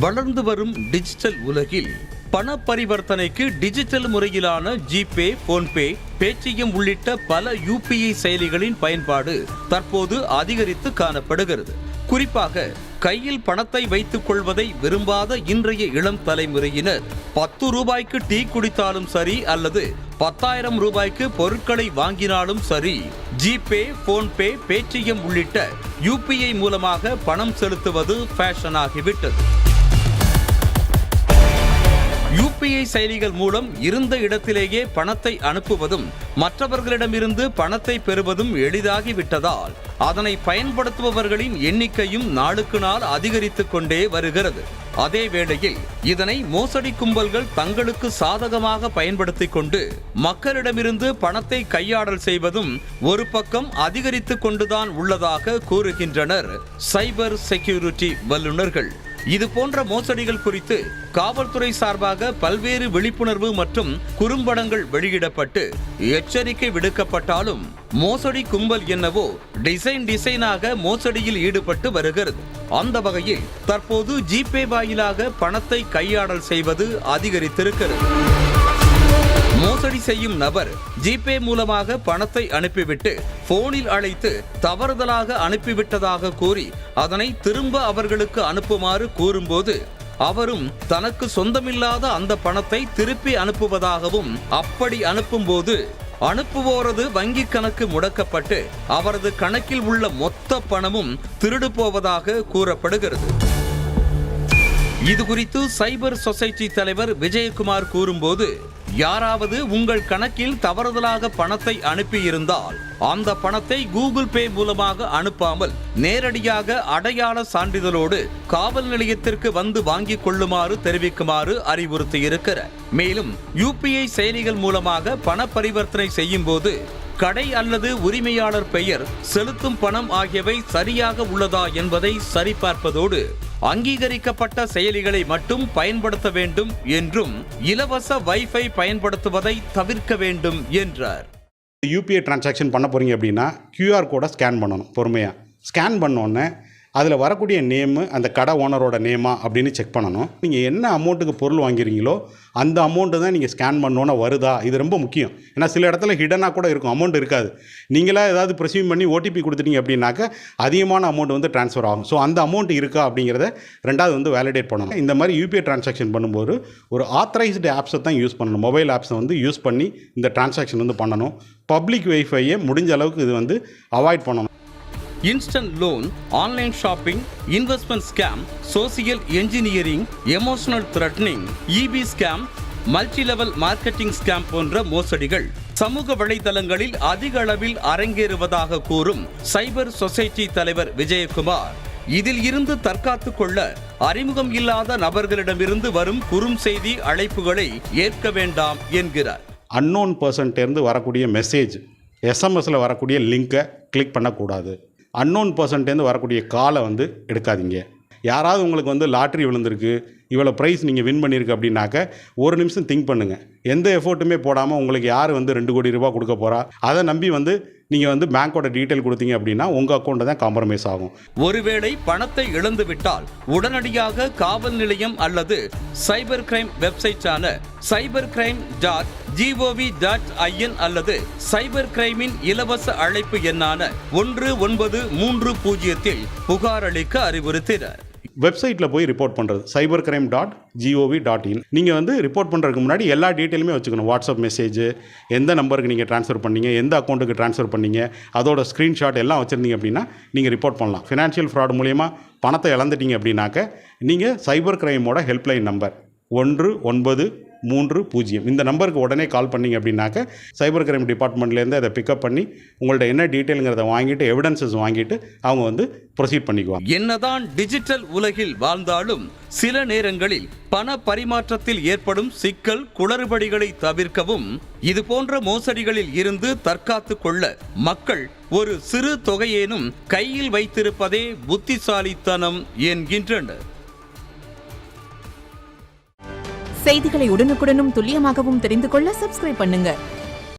வளர்ந்து வரும் டிஜிட்டல் உலகில் பண பரிவர்த்தனைக்கு டிஜிட்டல் முறையிலான ஜிபே, போன்பே, பேடிஎம் உள்ளிட்ட பல UPI செயலிகளின் பயன்பாடு தற்போது அதிகரித்து காணப்படுகிறது. குறிப்பாக கையில் பணத்தை வைத்துக் கொள்வதை விரும்பாத இன்றைய இளம் தலைமுறையினர் 10 ரூபாய்க்கு டீ குடித்தாலும் சரி அல்லது 10,000 ரூபாய்க்கு பொருட்களை வாங்கினாலும் சரி ஜிபே, போன்பே, பேடிஎம் உள்ளிட்ட UPI மூலமாக பணம் செலுத்துவது ஃபேஷன் ஆகிவிட்டது. UPI செயலிகள் மூலம் இருந்த இடத்திலேயே பணத்தை அனுப்புவதும் மற்றவர்களிடமிருந்து பணத்தை பெறுவதும் எளிதாகிவிட்டதால் அதனை பயன்படுத்துபவர்களின் எண்ணிக்கையும் நாளுக்கு நாள் அதிகரித்துக் கொண்டே வருகிறது. அதே வேளையில் இதனை மோசடி கும்பல்கள் தங்களுக்கு சாதகமாக பயன்படுத்திக் கொண்டு மக்களிடமிருந்து பணத்தை கையாடல் செய்வதும் ஒரு பக்கம் அதிகரித்துக் கொண்டுதான் உள்ளதாக கூறுகின்றனர் சைபர் செக்யூரிட்டி வல்லுநர்கள். இது போன்ற மோசடிகள் குறித்து காவல்துறை சார்பாக பல்வேறு விழிப்புணர்வு மற்றும் குறும்படங்கள் வெளியிடப்பட்டு எச்சரிக்கை விடுக்கப்பட்டாலும் மோசடி கும்பல் என்னவோ டிசைனாக மோசடியில் ஈடுபட்டு வருகிறது. அந்த வகையில் தற்போது ஜிபே வாயிலாக பணத்தை கையாடல் செய்வது அதிகரித்திருக்கிறது. மோசடி செய்யும் நபர் ஜிபே மூலமாக பணத்தை அனுப்பிவிட்டு போனில் அழைத்து தவறுதலாக அனுப்பிவிட்டதாக கூறி அதனை திரும்ப அவர்களுக்கு அனுப்புமாறு கூறும்போது அவரும் தனக்கு சொந்தமில்லாத அந்த பணத்தை திருப்பி அனுப்புவதாகவும், அப்படி அனுப்பும்போது அனுப்புவோரது வங்கி கணக்கு முடக்கப்பட்டு அவரது கணக்கில் உள்ள மொத்த பணமும் திருடு போவதாக கூறப்படுகிறது. இது குறித்து சைபர் சொசைட்டி தலைவர் விஜயகுமார் கூறும்போது, யாராவது உங்கள் கணக்கில் தவறுதலாக பணத்தை அனுப்பியிருந்தால் அந்த பணத்தை கூகுள் பே மூலமாக அனுப்பாமல் நேரடியாக அடையாள சான்றிதழோடு காவல் நிலையத்திற்கு வந்து வாங்கிக் கொள்ளுமாறு தெரிவிக்குமாறு அறிவுறுத்தியிருக்கிறார். மேலும் UPI செயலிகள் மூலமாக பண பரிவர்த்தனை செய்யும் போது கடை அல்லது உரிமையாளர் பெயர், செலுத்தும் பணம் ஆகியவை சரியாக உள்ளதா என்பதை சரிபார்ப்பதோடு அங்கீகரிக்கப்பட்ட செயலிகளை மட்டும் பயன்படுத்த வேண்டும் என்றும் இலவச வைஃபை பயன்படுத்துவதை தவிர்க்க வேண்டும் என்றார். UPI டிரான்சாக்ஷன் பண்ண போகிறீங்க அப்படின்னா QR கோடை ஸ்கேன் பண்ணணும். பொறுமையாக ஸ்கேன் பண்ணோன்னே அதில் வரக்கூடிய நேமு அந்த கடை ஓனரோட நேமா அப்படின்னு செக் பண்ணணும். நீங்கள் என்ன அமௌண்ட்டுக்கு பொருள் வாங்கிறீங்களோ அந்த அமௌண்ட்டு தான் நீங்கள் ஸ்கேன் பண்ணோன்னே வருதா, இது ரொம்ப முக்கியம். ஏன்னா சில இடத்துல ஹிடனாக கூட இருக்கும், அமௌண்ட் இருக்காது. நீங்களாக ஏதாவது ப்ரெஸ்யூம் பண்ணி OTP கொடுத்துட்டீங்க அப்படின்னாக்க அதிகமான அமௌண்ட் வந்து ட்ரான்ஸ்ஃபர் ஆகும். ஸோ அந்த அமௌண்ட் இருக்கா அப்படிங்கிறத ரெண்டாவது வந்து வேலிடேட் பண்ணணும். இந்த மாதிரி UPI டிரான்சாக்ஷன் பண்ணும்போது ஒரு ஆத்தரைஸ்டு ஆப்ஸை தான் யூஸ் பண்ணணும். மொபைல் ஆப்ஸை வந்து யூஸ் பண்ணி இந்த டிரான்சாக்ஷன் வந்து பண்ணணும். பப்ளிக் வைஃபையை முடிஞ்ச அளவுக்கு இது வந்து அவாய்ட் பண்ணணும். Instant loan, online shopping, investment scam, social engineering, emotional threatening, EB scam, multi level marketing scam போன்ற மோசடிகள் சமூக வலைதளங்களில் அதிக அளவில் அரங்கேறுவதாக கூறும் சைபர் சொசைட்டி தலைவர் விஜயகுமார், இதில் இருந்து தற்காத்துக் கொள்ள அறிமுகம் இல்லாத நபர்களிடமிருந்து வரும் குறுஞ்செய்தி அழைப்புகளை ஏற்க வேண்டாம் என்கிறார். அன்னோன் பர்சன்ட்டேருந்து வரக்கூடிய மெசேஜ், SMSல வரக்கூடிய லிங்கை கிளிக் பண்ணக்கூடாது. அன்னோன் பர்சன்ட்டேருந்து வரக்கூடிய காலை வந்து எடுக்காதீங்க. யாராவது உங்களுக்கு வந்து லாட்ரி விழுந்திருக்கு, இவ்வளோ ப்ரைஸ் நீங்கள் வின் பண்ணியிருக்கு அப்படின்னாக்க ஒரு நிமிஷம் திங்க் பண்ணுங்கள். எந்த எஃபோர்ட்டுமே போடாமல் உங்களுக்கு யார் வந்து 2 கோடி ரூபா கொடுக்க போகிறா, அதை நம்பி வந்து நீங்கள் வந்து பேங்க்கோட டீட்டெயில் கொடுத்தீங்க அப்படின்னா உங்கள் அக்கௌண்ட்டை தான் காம்ப்ரமைஸ் ஆகும். ஒருவேளை பணத்தை இழந்து விட்டால் உடனடியாக காவல் நிலையம் அல்லது சைபர் கிரைம் வெப்சைட்டான cybercrime.gov.in அல்லது சைபர் கிரைமின் இலவச அழைப்பு எண்ணான 1930 புகார் அளிக்க அறிவுறுத்தினார். வெப்சைட்டில் போய் ரிப்போர்ட் பண்ணுறது cybercrime.gov.in. நீங்கள் வந்து ரிப்போர்ட் பண்ணுறதுக்கு முன்னாடி எல்லா டீட்டெயிலுமே வச்சுக்கணும். வாட்ஸ்அப் மெசேஜ், எந்த நம்பருக்கு நீங்கள் ட்ரான்ஸ்ஃபர் பண்ணீங்க, எந்த அக்கௌண்ட்டுக்கு ட்ரான்ஸ்ஃபர் பண்ணீங்க, அதோட ஸ்க்ரீன்ஷாட் எல்லாம் வச்சுருந்தீங்க அப்படின்னா நீங்கள் ரிப்போர்ட் பண்ணலாம். ஃபினான்ஷியல் ஃப்ராட் மூலயமா பணத்தை இழந்துட்டீங்க அப்படின்னாக்க நீங்கள் சைபர் கிரைமோட ஹெல்ப்லைன் நம்பர் 1930 இந்த நம்பருக்கு உடனே கால் பண்ணிங்க அப்படின்னாக்க சைபர் கிரைம் டிபார்ட்மெண்ட்லேருந்து அதை பிக்கப் பண்ணி உங்கள்ட்ட என்ன டீட்டெயிலுங்கிறத வாங்கிட்டு எவிடன்சஸ் வாங்கிட்டு அவங்க வந்து ப்ரொசீட் பண்ணிக்குவாங்க. என்னதான் டிஜிட்டல் உலகில் வாழ்ந்தாலும் சில நேரங்களில் பண பரிமாற்றத்தில் ஏற்படும் சிக்கல், குளறுபடிகளை தவிர்க்கவும் இது போன்ற மோசடிகளில் இருந்து தற்காத்துக் கொள்ள மக்கள் ஒரு சிறு தொகையேனும் கையில் வைத்திருப்பதே புத்திசாலித்தனம் என்கின்றனர். செய்திகளை உடனுக்குடனும் துல்லியமாகவும் தெரிந்து கொள்ள சப்ஸ்கிரைப் பண்ணுங்க.